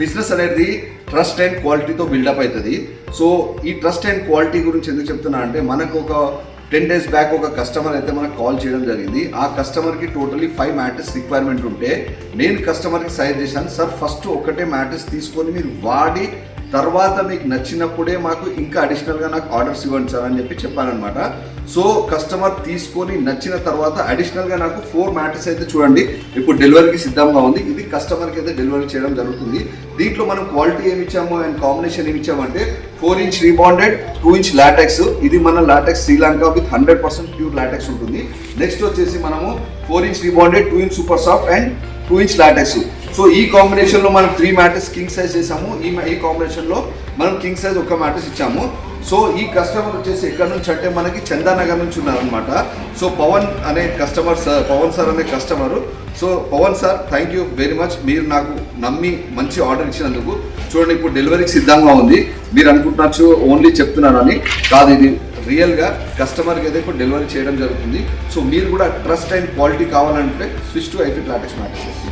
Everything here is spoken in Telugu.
బిజినెస్ అనేది ట్రస్ట్ అండ్ క్వాలిటీతో బిల్డప్ అవుతుంది. సో ఈ ట్రస్ట్ అండ్ క్వాలిటీ గురించి ఎందుకు చెప్తున్నా అంటే మనకు ఒక 10 days బ్యాక్ ఒక కస్టమర్ అయితే మనకు కాల్ చేయడం జరిగింది. ఆ కస్టమర్కి టోటలీ 5 మ్యాట్రెస్ రిక్వైర్మెంట్ ఉంటే నేను కస్టమర్కి సజెస్ట్ చేశాను, సార్ ఫస్ట్ ఒకటే మ్యాట్రెస్ తీసుకొని మీరు వాడి తర్వాత మీకు నచ్చినప్పుడే మాకు ఇంకా అడిషనల్గా నాకు ఆర్డర్స్ ఇవ్వండి సార్ అని చెప్పానమాట. సో కస్టమర్ తీసుకొని నచ్చిన తర్వాత అడిషనల్గా నాకు 4 మ్యాట్రెస్ అయితే చూడండి ఇప్పుడు డెలివరీకి సిద్ధంగా ఉంది. ఇది కస్టమర్కి అయితే డెలివరీ చేయడం జరుగుతుంది. దీంట్లో మనం క్వాలిటీ ఏమి ఇచ్చాము అండ్ కాంబినేషన్ ఏమి ఇచ్చామంటే 4 inch రీబాండెడ్ 2 inch లాటెక్స్. ఇది మన LaTeX Sri Lanka with 100% pure LaTeX ఉంటుంది. నెక్స్ట్ వచ్చేసి మనము 4 inch rebonded 2 inch super soft and 2 inch LaTeX. So ఈ కాంబినేషన్లో మనం 3 మ్యాట్రెస్ కింగ్ సైజ్ చేసాము. ఈ కాంబినేషన్లో మనం కింగ్ సైజ్ ఒక మ్యాట్రెస్ ఇచ్చాము. సో ఈ కస్టమర్ వచ్చేసి ఎక్కడి నుంచి అంటే మనకి చందానగర్ నుంచి ఉన్నారనమాట. సో పవన్ అనే కస్టమర్ సార్, పవన్ సార్ అనే customer. So Pavan sir thank you very much, మీరు నాకు నమ్మి మంచి ఆర్డర్ ఇచ్చినందుకు. చూడండి ఇప్పుడు డెలివరీకి సిద్ధంగా ఉంది. మీరు అనుకుంటున్నారు ఓన్లీ చెప్తున్నారని, కాదు, ఇది రియల్గా కస్టమర్కి అయితే ఇప్పుడు డెలివరీ చేయడం జరుగుతుంది. సో మీరు కూడా ట్రస్ట్ అండ్ క్వాలిటీ కావాలంటే స్విచ్ టు ఐఫిట్ లాటెక్స్ మ్యాట్రెస్.